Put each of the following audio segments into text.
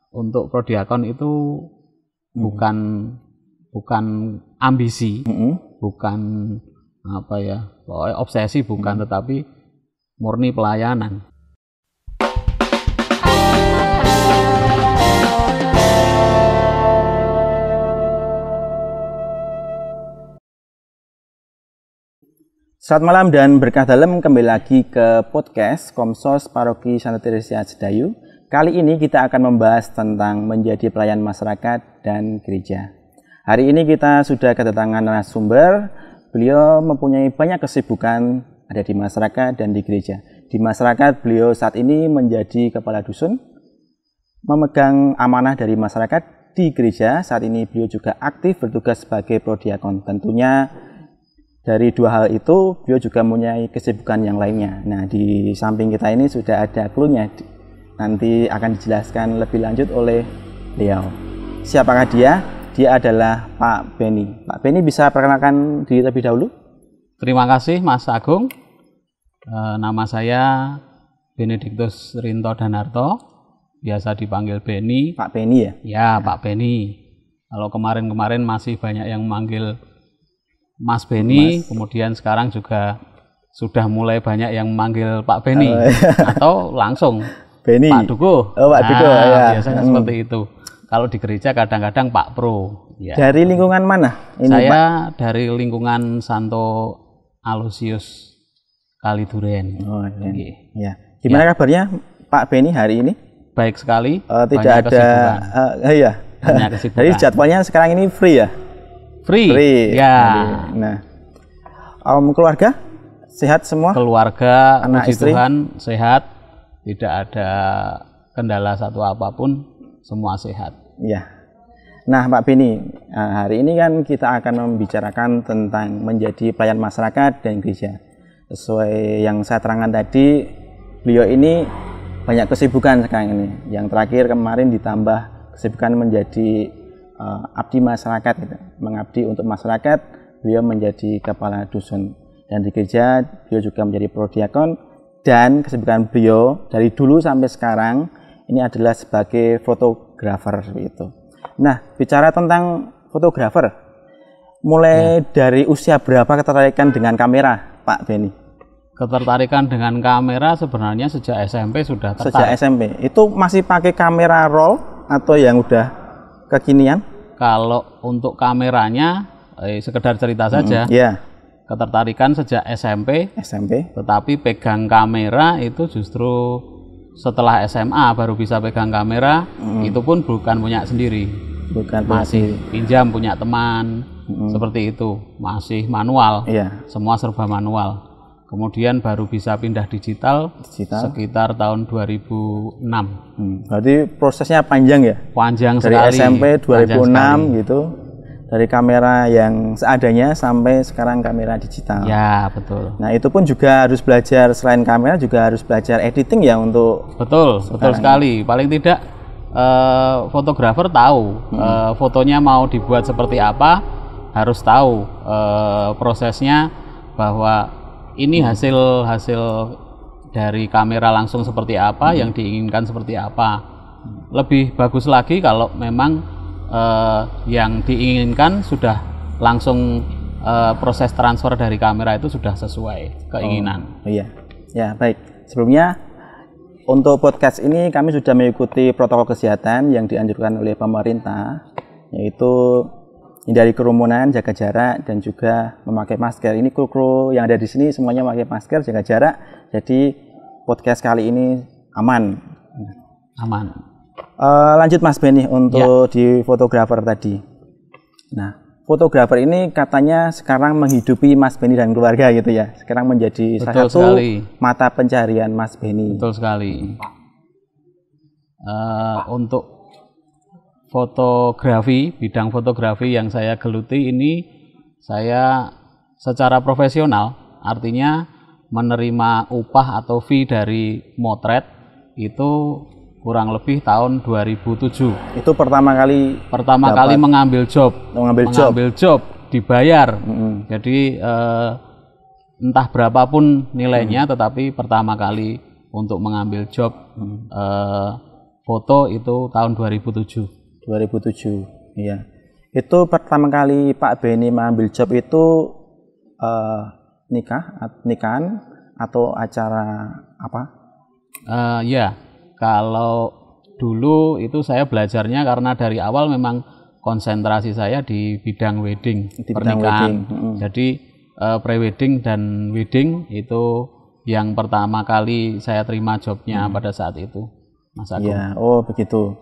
untuk prodiakon itu bukan ambisi, bukan apa ya, obsesi bukan, tetapi murni pelayanan. Selamat malam dan berkah dalam, kembali lagi ke podcast Komsos Paroki Santa Teresia Sedayu. Kali ini kita akan membahas tentang menjadi pelayan masyarakat dan gereja. Hari ini kita sudah kedatangan narasumber. Beliau mempunyai banyak kesibukan ada di masyarakat dan di gereja. Di masyarakat beliau saat ini menjadi kepala dusun, memegang amanah dari masyarakat. Di gereja saat ini beliau juga aktif bertugas sebagai prodiakon. Tentunya dari dua hal itu, beliau juga mempunyai kesibukan yang lainnya. Nah, di samping kita ini sudah ada clue-nya. Nanti akan dijelaskan lebih lanjut oleh beliau. Siapakah dia? Dia adalah Pak Benny. Pak Benny bisa perkenalkan diri terlebih dahulu? Terima kasih Mas Agung. Nama saya Benediktus Rinto Danarto, biasa dipanggil Benny. Pak Benny ya? Ya, Pak Benny. Kalau kemarin-kemarin masih banyak yang memanggil Mas Benny, kemudian sekarang juga sudah mulai banyak yang memanggil Pak Benny, atau langsung Benny. Pak Dukuh. Oh, Pak Dukuh, ya. Biasanya seperti itu. Kalau di gereja kadang-kadang Pak Pro. Ya. Dari lingkungan mana? Ini, saya Pak? Dari lingkungan Santo Aloysius Kaliduren. Oh, ya. Ya. Gimana kabarnya Pak Benny hari ini? Baik sekali. Tidak ada. Iya. Jadi jadwalnya sekarang ini free ya? Free. Ya. Nah, keluarga sehat semua? Keluarga, anak, puji istri? Tuhan sehat, tidak ada kendala satu apapun, semua sehat. Ya. Nah, Pak Benny, hari ini kan kita akan membicarakan tentang menjadi pelayan masyarakat dan gereja. Sesuai yang saya terangkan tadi, beliau ini banyak kesibukan sekarang ini. Yang terakhir kemarin ditambah kesibukan menjadi abdi masyarakat, gitu. Mengabdi untuk masyarakat, beliau menjadi kepala dusun. Dan di gereja beliau juga menjadi prodiakon, dan kesibukan beliau dari dulu sampai sekarang ini adalah sebagai fotografer itu. Nah, bicara tentang fotografer, mulai dari usia berapa ketertarikan dengan kamera, Pak Benny? Ketertarikan dengan kamera sebenarnya sejak SMP sudah tertarik. Sejak SMP. Itu masih pakai kamera roll atau yang udah kekinian? Kalau untuk kameranya, sekedar cerita saja. Yeah. Ketertarikan sejak SMP. Tetapi pegang kamera itu justru setelah SMA baru bisa pegang kamera. Itu pun bukan punya sendiri. Masih pinjam punya teman. Seperti itu. Masih manual. Yeah. Semua serba manual. Kemudian baru bisa pindah digital sekitar tahun 2006. Berarti prosesnya panjang ya? Panjang dari sekali. SMP 2006 gitu, dari kamera yang seadanya sampai sekarang kamera digital. Ya, betul. Nah, itu pun juga harus belajar, selain kamera juga harus belajar editing ya untuk. Betul sekali. Paling tidak fotografer tahu fotonya mau dibuat seperti apa, harus tahu prosesnya, bahwa ini hasil dari kamera langsung seperti apa, yang diinginkan seperti apa. Lebih bagus lagi kalau memang yang diinginkan sudah langsung proses transfer dari kamera itu sudah sesuai keinginan. Iya, ya baik. Sebelumnya untuk podcast ini kami sudah mengikuti protokol kesehatan yang dianjurkan oleh pemerintah, yaitu hindari kerumunan, jaga jarak, dan juga memakai masker. Ini kru-kru yang ada di sini semuanya memakai masker, jaga jarak. Jadi podcast kali ini aman. Lanjut Mas Benny untuk di fotografer tadi. Nah, fotografer ini katanya sekarang menghidupi Mas Benny dan keluarga gitu ya. Sekarang menjadi salah satu mata pencarian Mas Benny. Betul sekali. Untuk fotografi, bidang fotografi yang saya geluti ini, saya secara profesional, artinya menerima upah atau fee dari motret itu kurang lebih tahun 2007. Itu pertama kali mengambil job dibayar. Jadi entah berapapun nilainya, tetapi pertama kali untuk mengambil job foto itu tahun 2007. 2007, iya. Itu pertama kali Pak Benny mengambil job itu nikahan atau acara apa? Ya, kalau dulu itu saya belajarnya karena dari awal memang konsentrasi saya di bidang wedding, pernikahan. Jadi pre-wedding dan wedding itu yang pertama kali saya terima jobnya pada saat itu, Mas Agung. Ya, oh begitu.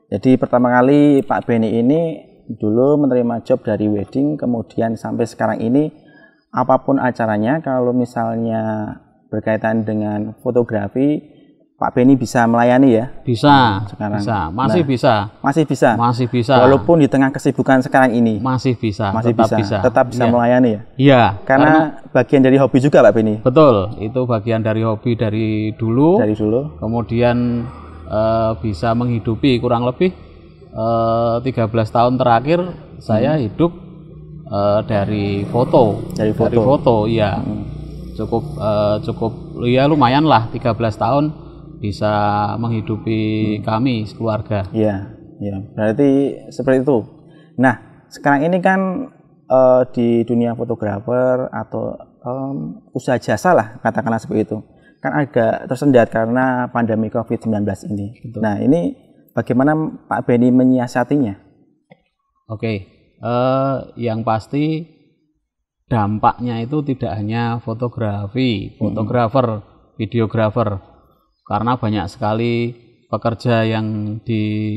Jadi pertama kali Pak Benny ini dulu menerima job dari wedding, kemudian sampai sekarang ini apapun acaranya, kalau misalnya berkaitan dengan fotografi, Pak Benny bisa melayani ya? Bisa, sekarang. Bisa, masih bisa. Masih bisa? Masih bisa. Walaupun di tengah kesibukan sekarang ini? Masih bisa, tetap bisa melayani ya? Iya. Karena bagian dari hobi juga Pak Benny? Betul, itu bagian dari hobi dari dulu. Dari dulu? Kemudian bisa menghidupi kurang lebih 13 tahun terakhir saya hidup dari foto. Dari foto, iya. Cukup ya lumayan lah 13 tahun bisa menghidupi kami sekeluarga. Iya, iya. Berarti seperti itu. Nah, sekarang ini kan di dunia fotografer atau usaha jasa lah, katakanlah seperti itu, kan agak tersendat karena pandemi COVID-19 ini. Betul. Nah, ini bagaimana Pak Benny menyiasatinya? Oke, yang pasti dampaknya itu tidak hanya fotografi, fotografer, videografer, karena banyak sekali pekerja yang di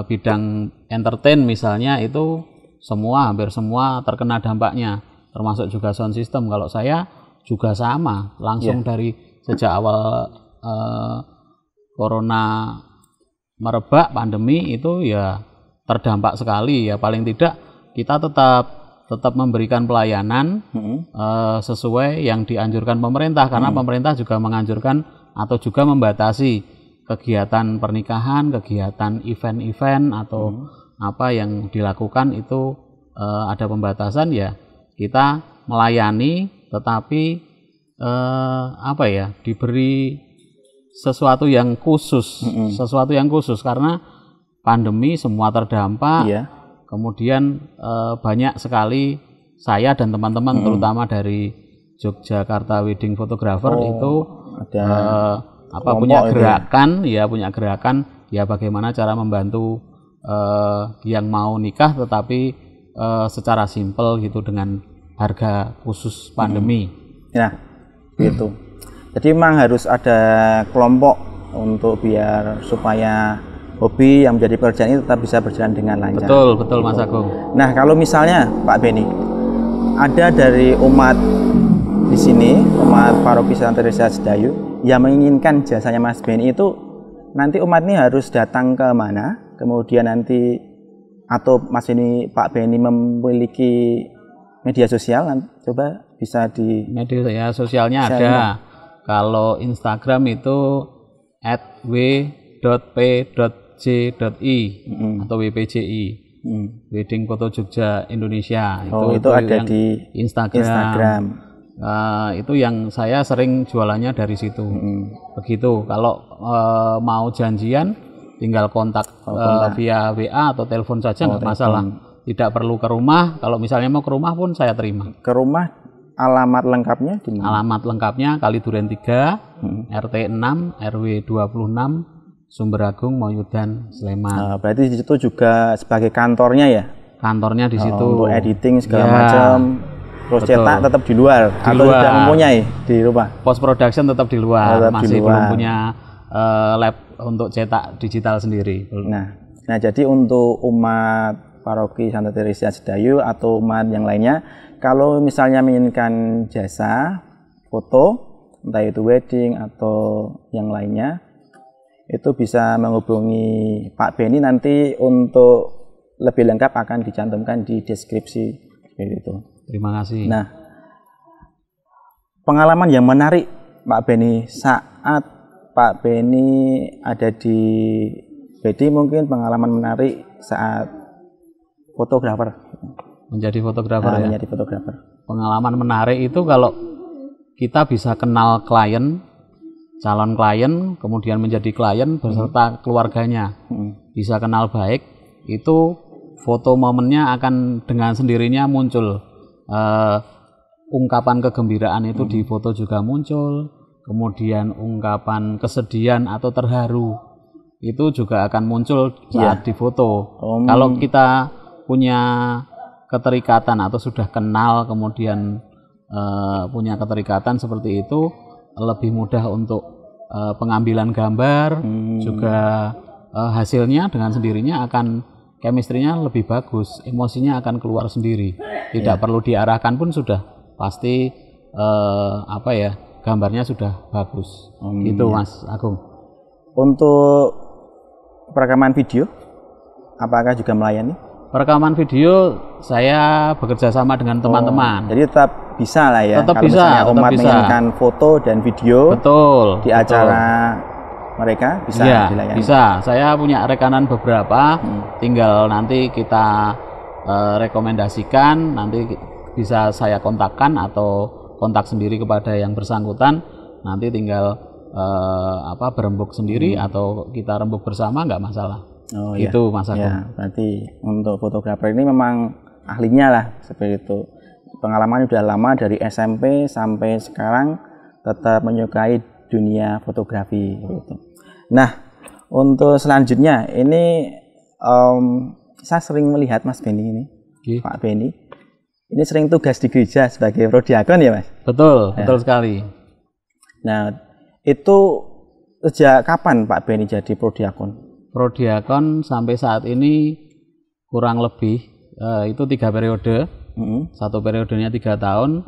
bidang entertain misalnya itu hampir semua terkena dampaknya, termasuk juga sound system. Kalau saya juga sama, langsung dari sejak awal corona merebak, pandemi itu ya terdampak sekali ya. Paling tidak kita tetap memberikan pelayanan sesuai yang dianjurkan pemerintah, karena pemerintah juga menganjurkan atau juga membatasi kegiatan pernikahan, kegiatan event-event atau apa yang dilakukan itu ada pembatasan ya. Kita melayani tetapi diberi sesuatu yang khusus, karena pandemi semua terdampak. Kemudian banyak sekali saya dan teman-teman terutama dari Yogyakarta Wedding Photographer itu ada punya gerakan ya bagaimana cara membantu yang mau nikah tetapi secara simpel gitu dengan harga khusus pandemi. Ya, gitu. Jadi memang harus ada kelompok untuk biar supaya hobi yang menjadi pekerjaan ini tetap bisa berjalan dengan lancar. Betul Mas Agung. Nah, kalau misalnya Pak Benny, ada dari umat di sini, umat Paroki Santa Teresa Sedayu yang menginginkan jasanya Mas Benny itu, nanti umat ini harus datang ke mana? Kemudian nanti atau Pak Benny memiliki media sosial, coba bisa di media sosialnya ada. Kalau Instagram itu @w.p.j.i atau WPJI, Wedding Foto Jogja Indonesia. Itu ada di Instagram. Itu yang saya sering jualannya dari situ. Begitu. Kalau mau janjian tinggal kontak via WA atau telepon saja, nggak masalah. Tidak perlu ke rumah. Kalau misalnya mau ke rumah pun saya terima. Ke rumah, alamat lengkapnya di mana? Alamat lengkapnya Kaliduren 3, RT 6, RW 26, Sumberagung, Moyudan, Sleman. Berarti di situ juga sebagai kantornya ya? Kantornya di situ. Untuk editing segala macam. Terus cetak tetap di luar atau tidak mempunyai di rumah? Post production tetap di luar, masih belum punya lab untuk cetak digital sendiri. Nah, jadi untuk umat Paroki Santa Teresa Sedayu atau umat yang lainnya, kalau misalnya menginginkan jasa foto, entah itu wedding atau yang lainnya, itu bisa menghubungi Pak Benny. Nanti untuk lebih lengkap akan dicantumkan di deskripsi itu. Terima kasih. Nah, pengalaman yang menarik Pak Benny saat Pak Benny ada di wedding, mungkin pengalaman menarik saat fotografer. Menjadi fotografer ya? Menjadi fotografer. Pengalaman menarik itu kalau kita bisa kenal klien calon klien, kemudian menjadi klien beserta keluarganya, bisa kenal baik, itu foto momennya akan dengan sendirinya muncul. Ungkapan kegembiraan itu di foto juga muncul, kemudian ungkapan kesedihan atau terharu itu juga akan muncul saat di foto. Kalau kita punya keterikatan atau sudah kenal, kemudian punya keterikatan seperti itu, lebih mudah untuk pengambilan gambar, juga hasilnya dengan sendirinya akan chemistry-nya lebih bagus, emosinya akan keluar sendiri, tidak perlu diarahkan pun sudah pasti gambarnya sudah bagus. Itu Mas Agung. Untuk perekaman video, apakah juga melayani? Perekaman video saya bekerja sama dengan teman-teman. Jadi tetap bisa lah ya. Tetap kalau bisa. misalnya umat menginginkan foto dan video. Betul. Di acara mereka bisa dilayani. Bisa. Saya punya rekanan beberapa. Tinggal nanti kita rekomendasikan. Nanti bisa saya kontakkan atau kontak sendiri kepada yang bersangkutan. Nanti tinggal berembuk sendiri atau kita rembuk bersama, nggak masalah. Itu Mas Agung. Ya, berarti untuk fotografer ini memang ahlinya lah seperti itu. Pengalaman udah lama dari SMP sampai sekarang tetap menyukai dunia fotografi gitu. Nah, untuk selanjutnya ini saya sering melihat Mas Benny ini, Pak Benny. Ini sering tugas di gereja sebagai prodiakon ya Mas? Betul, betul sekali. Nah, itu sejak kapan Pak Benny jadi prodiakon? Prodiakon sampai saat ini kurang lebih itu 3 periode. Satu periodenya 3 tahun,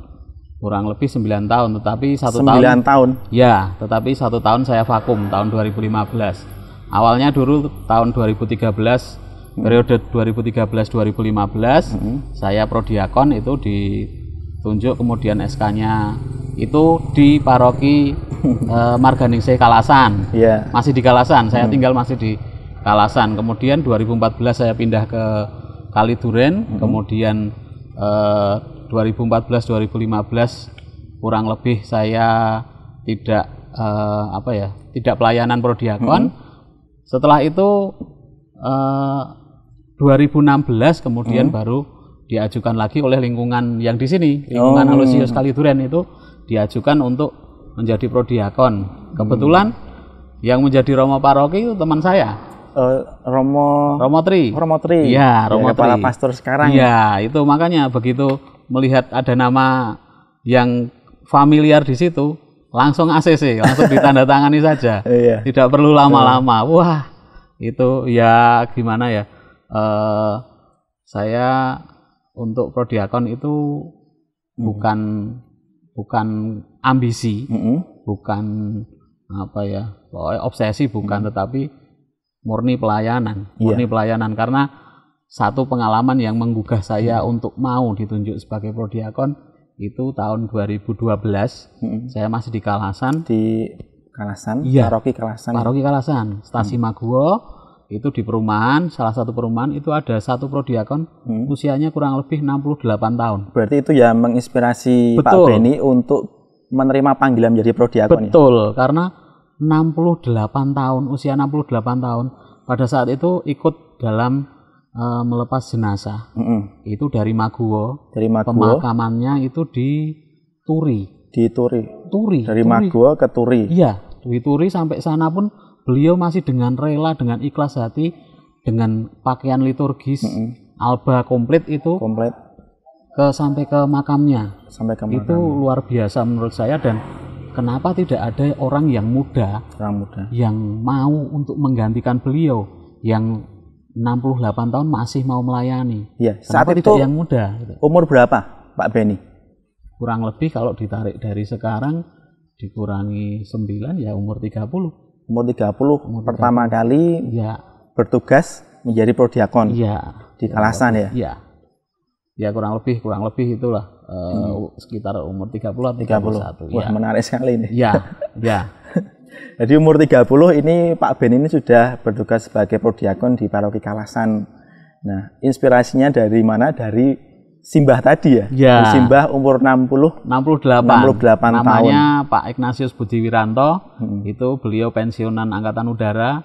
kurang lebih 9 tahun. Tetapi 1 tahun. 9 tahun? Ya, tetapi 1 tahun saya vakum tahun 2015. Awalnya dulu tahun 2013. Periode 2013-2015 saya prodiakon itu ditunjuk, kemudian SK-nya itu di paroki Marganingsih Kalasan. Masih di Kalasan, saya tinggal masih di Kalasan. Kemudian 2014 saya pindah ke Kaliduren, kemudian 2014-2015 kurang lebih saya tidak pelayanan prodiakon. Setelah itu 2016 kemudian baru diajukan lagi oleh lingkungan yang di sini, lingkungan Aloysius Kaliduren itu diajukan untuk menjadi prodiakon. Kebetulan yang menjadi romo paroki itu teman saya. Romo Tri. Iya, Romo Tri. Kepala pastor sekarang. Iya, itu makanya begitu melihat ada nama yang familiar di situ, langsung ACC, langsung ditandatangani saja. Tidak perlu lama-lama. Wah, itu ya gimana ya? Saya untuk prodiakon itu bukan ambisi, bukan obsesi, bukan, tetapi murni pelayanan, karena satu pengalaman yang menggugah saya untuk mau ditunjuk sebagai prodiakon itu tahun 2012. Saya masih di Kalasan. Paroki Kalasan, Stasi Maguwo. Itu di perumahan, salah satu perumahan itu ada satu prodiakon, usianya kurang lebih 68 tahun. Berarti itu ya menginspirasi Pak Benny untuk menerima panggilan menjadi prodiakon. Betul, karena 68 tahun, usia 68 tahun, pada saat itu ikut dalam melepas jenazah. Itu dari Maguwo. Pemakamannya itu di Turi. Dari Maguwo ke Turi. Iya, di Turi. Sampai sana pun beliau masih dengan rela, dengan ikhlas hati, dengan pakaian liturgis, alba komplit itu, sampai ke makamnya. Itu luar biasa menurut saya. Dan kenapa tidak ada orang yang muda yang mau untuk menggantikan beliau yang 68 tahun masih mau melayani? Saat itu yang muda. Umur berapa Pak Benny? Kurang lebih kalau ditarik dari sekarang dikurangi 9 ya umur 30. Umur 30 pertama kali bertugas menjadi prodiakon di Kalasan ya? Ya kurang lebih itulah sekitar umur 30 atau 31. Wah, menarik sekali ini. Ya. Jadi umur 30 ini Pak Ben ini sudah bertugas sebagai prodiakon di Paroki Kalasan. Nah, inspirasinya dari mana? Dari Simbah tadi ya? Ya. Simbah umur 68 tahun. Namanya Pak Ignatius Budi Wiranto. Itu beliau pensiunan Angkatan Udara.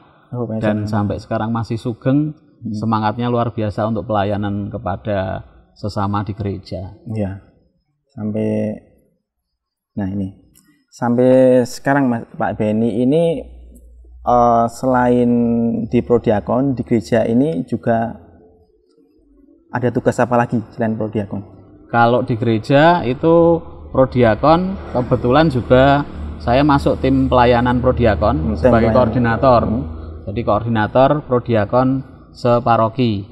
Dan sampai sekarang masih sugeng. Semangatnya luar biasa untuk pelayanan kepada sesama di gereja. Iya. Sampai sekarang Pak Beni ini selain di Prodiakon di gereja ini juga ada tugas apa lagi selain Prodiakon? Kalau di gereja itu Prodiakon, kebetulan juga saya masuk tim pelayanan Prodiakon sebagai koordinator. Jadi koordinator Prodiakon separoki.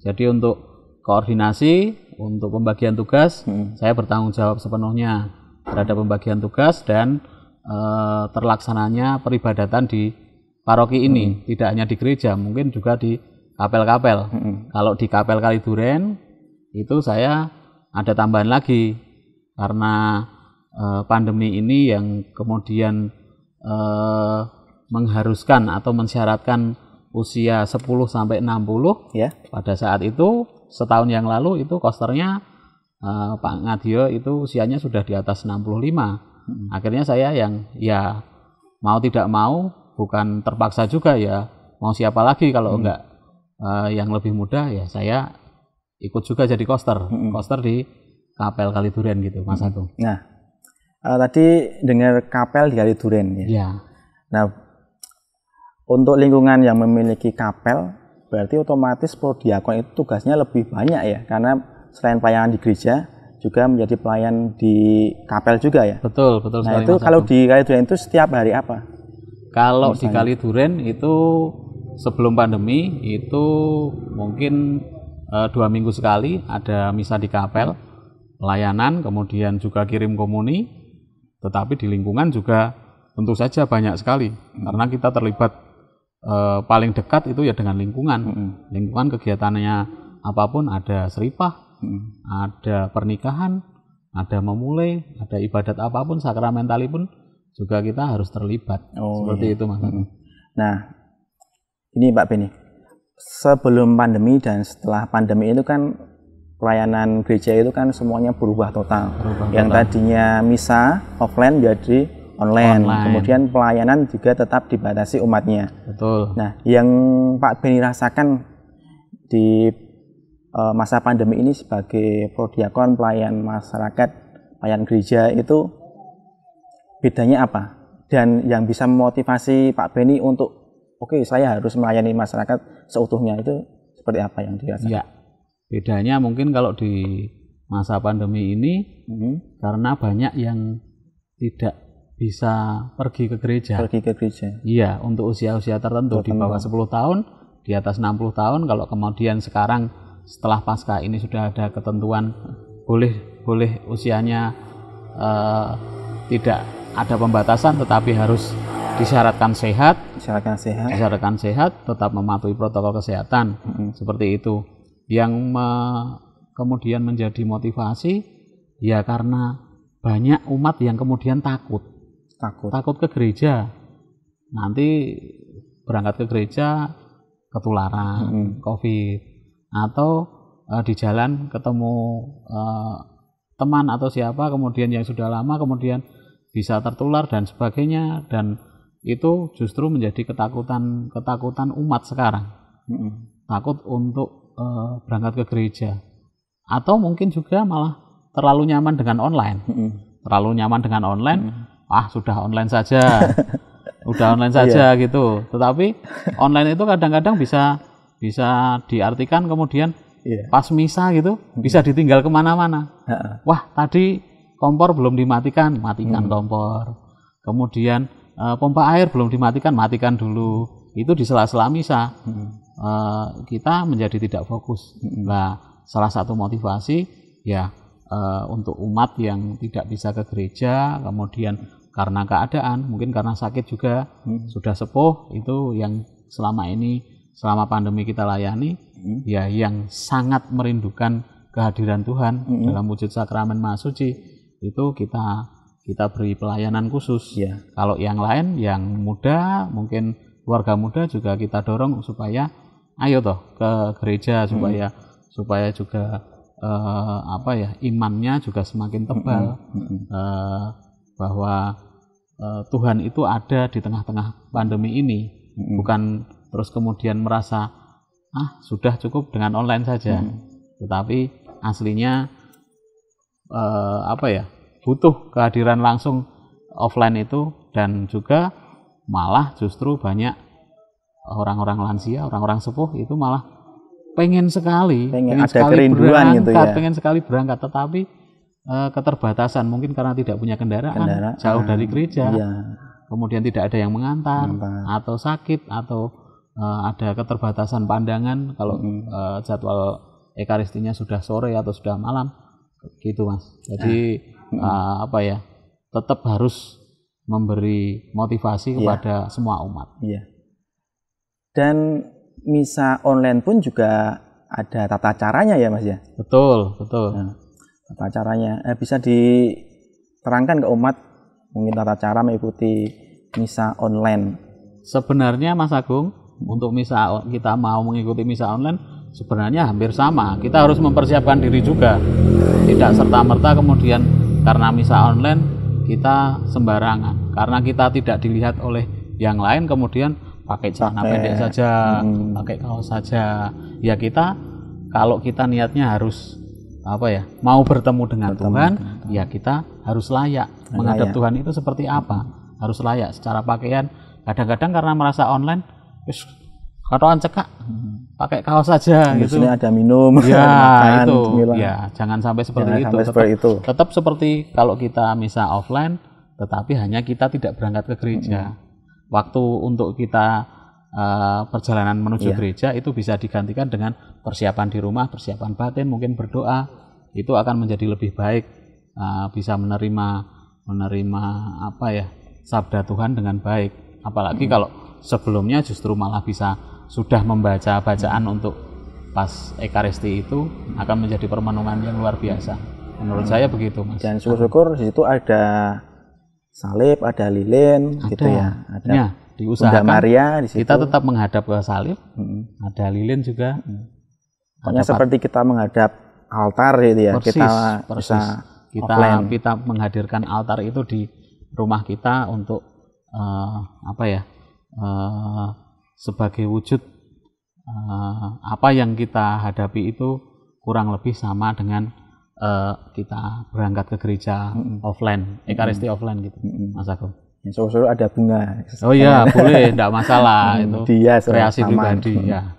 Jadi untuk koordinasi, untuk pembagian tugas, saya bertanggung jawab sepenuhnya terhadap pembagian tugas dan terlaksananya peribadatan di paroki ini. Tidak hanya di gereja, mungkin juga di kapel-kapel. Kalau di kapel Kaliduren itu saya ada tambahan lagi karena pandemi ini yang kemudian mengharuskan atau mensyaratkan usia 10 sampai 60. Ya. Pada saat itu setahun yang lalu itu kosternya Pak Ngadio itu usianya sudah di atas 65. Akhirnya saya yang ya mau tidak mau, bukan terpaksa juga ya, mau siapa lagi kalau enggak yang lebih muda ya saya ikut juga jadi koster di kapel Kaliduren gitu, Mas Agung. Nah, tadi dengar kapel di Kaliduren ya. Ya. Nah, untuk lingkungan yang memiliki kapel berarti otomatis Prodiakon itu tugasnya lebih banyak ya, karena selain pelayanan di gereja juga menjadi pelayan di kapel juga ya. Betul Nah, sekali. itu kalau di Kaliduren itu setiap hari apa? Kalau di Kaliduren itu sebelum pandemi itu mungkin 2 minggu sekali ada misa di kapel, pelayanan, kemudian juga kirim komuni. Tetapi di lingkungan juga tentu saja banyak sekali karena kita terlibat paling dekat itu ya dengan lingkungan. Lingkungan kegiatannya apapun, ada seripah, ada pernikahan, ada memulai, ada ibadat apapun, sakramentalipun juga kita harus terlibat. Seperti itu, Mas. Nah, ini Pak Beni, sebelum pandemi dan setelah pandemi itu kan pelayanan gereja itu kan semuanya berubah total. Yang tadinya misa offline jadi online. Kemudian pelayanan juga tetap dibatasi umatnya. Betul. Nah, yang Pak Beni rasakan di masa pandemi ini sebagai Prodiakon, pelayan masyarakat, pelayan gereja itu bedanya apa? Dan yang bisa memotivasi Pak Beni untuk oke, saya harus melayani masyarakat seutuhnya itu seperti apa yang dirasakan? Ya, bedanya mungkin kalau di masa pandemi ini karena banyak yang tidak bisa pergi ke gereja. Iya, untuk usia-usia tertentu di bawah 10 tahun, di atas 60 tahun. Kalau kemudian sekarang setelah pasca ini sudah ada ketentuan boleh usianya tidak ada pembatasan, tetapi harus disyaratkan sehat, tetap mematuhi protokol kesehatan, seperti itu. Yang kemudian menjadi motivasi ya karena banyak umat yang kemudian takut ke gereja, nanti berangkat ke gereja ketularan COVID, atau di jalan ketemu teman atau siapa kemudian yang sudah lama kemudian bisa tertular dan sebagainya, dan itu justru menjadi ketakutan umat sekarang. Takut untuk berangkat ke gereja, atau mungkin juga malah terlalu nyaman dengan online. Sudah online saja. Gitu. Tetapi online itu kadang-kadang bisa diartikan kemudian pas misa gitu bisa ditinggal kemana-mana. Wah, tadi kompor belum dimatikan, matikan kompor. Kemudian pompa air belum dimatikan, matikan dulu. Itu di sela-sela misa. Kita menjadi tidak fokus. Nah, salah satu motivasi ya untuk umat yang tidak bisa ke gereja, kemudian karena keadaan, mungkin karena sakit juga, sudah sepuh, itu yang selama pandemi kita layani, ya yang sangat merindukan kehadiran Tuhan dalam wujud sakramen Maha Suci, itu kita beri pelayanan khusus. Kalau yang lain, yang muda, mungkin keluarga muda juga kita dorong supaya ayo toh ke gereja supaya juga apa ya, imannya juga semakin tebal, bahwa Tuhan itu ada di tengah-tengah pandemi ini, bukan terus kemudian merasa sudah cukup dengan online saja, tetapi aslinya apa ya, butuh kehadiran langsung offline itu, dan juga malah justru banyak orang-orang lansia, orang-orang sepuh itu malah pengen sekali kerinduan berangkat, gitu ya. pengen sekali berangkat, tetapi keterbatasan mungkin karena tidak punya kendaraan, jauh dari gereja, kemudian tidak ada yang mengantar, atau sakit, atau ada keterbatasan pandangan kalau jadwal ekaristinya sudah sore atau sudah malam, gitu Mas. Jadi apa ya, tetap harus memberi motivasi kepada semua umat. Dan misa online pun juga ada tata caranya ya Mas ya? Betul. Tata caranya bisa diterangkan ke umat mungkin tata cara mengikuti misa online. Sebenarnya Mas Agung, untuk misa, kita mau mengikuti misa online sebenarnya hampir sama. Kita harus mempersiapkan diri juga. Tidak serta-merta kemudian karena misa online kita sembarangan. Karena kita tidak dilihat oleh yang lain kemudian pakai celana pendek saja, pakai kaos saja. Ya kita, kalau kita niatnya harus apa ya, mau bertemu dengan Tuhan, ya kita harus layak menghadap Tuhan itu seperti apa, harus layak secara pakaian. Kadang-kadang karena merasa online, katoan cekak, pakai kaos saja gitu. Sini ada minum, ya makan, itu, cemilan. ya jangan sampai seperti itu. Tetap seperti kalau kita misa offline, tetapi hanya kita tidak berangkat ke gereja. Waktu untuk kita perjalanan menuju gereja itu bisa digantikan dengan persiapan di rumah, persiapan batin, mungkin berdoa, itu akan menjadi lebih baik, bisa menerima apa ya, sabda Tuhan dengan baik. Apalagi kalau sebelumnya justru malah bisa sudah membaca bacaan untuk pas ekaristi, itu akan menjadi permenungan yang luar biasa. Menurut saya begitu Mas. Dan syukur-syukur di situ ada salib, ada lilin, gitu ya. Ada diusahakan Bunda Maria di situ. Kita tetap menghadap ke salib, ada lilin juga. Pokoknya seperti kita menghadap altar gitu ya. Persis. Kita menghadirkan altar itu di rumah kita untuk apa ya? Sebagai wujud apa yang kita hadapi itu kurang lebih sama dengan kita berangkat ke gereja offline, ekaristi offline gitu, Mas Agung. Selalu ada bunga. Oh iya, boleh, tidak masalah itu. Dia kreasi pribadi ya.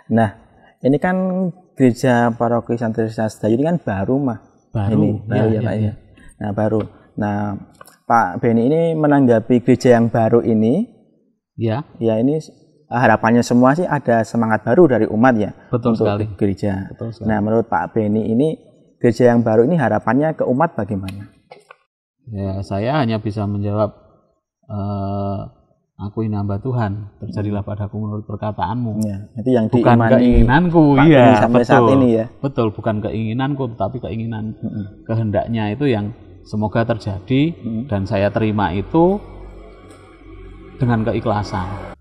Nah, ini kan gereja paroki Santa Teresa Sedayu ini kan baru mah. Baru ya Pak ya. Nah, baru. Nah, Pak Beni ini menanggapi gereja yang baru ini. Ya ini harapannya semua sih ada semangat baru dari umat ya. Betul untuk sekali. Gereja. Betul sekali. Nah, menurut Pak Beni ini gereja yang baru ini harapannya ke umat bagaimana? Ya, saya hanya bisa menjawab, aku ini hamba Tuhan, terjadilah padaku menurut perkataanmu. Ya, itu yang bukan keinginanku, iya sampai betul, saat ini ya. Betul, bukan keinginanku, tetapi keinginan kehendaknya itu yang semoga terjadi, dan saya terima itu dengan keikhlasan.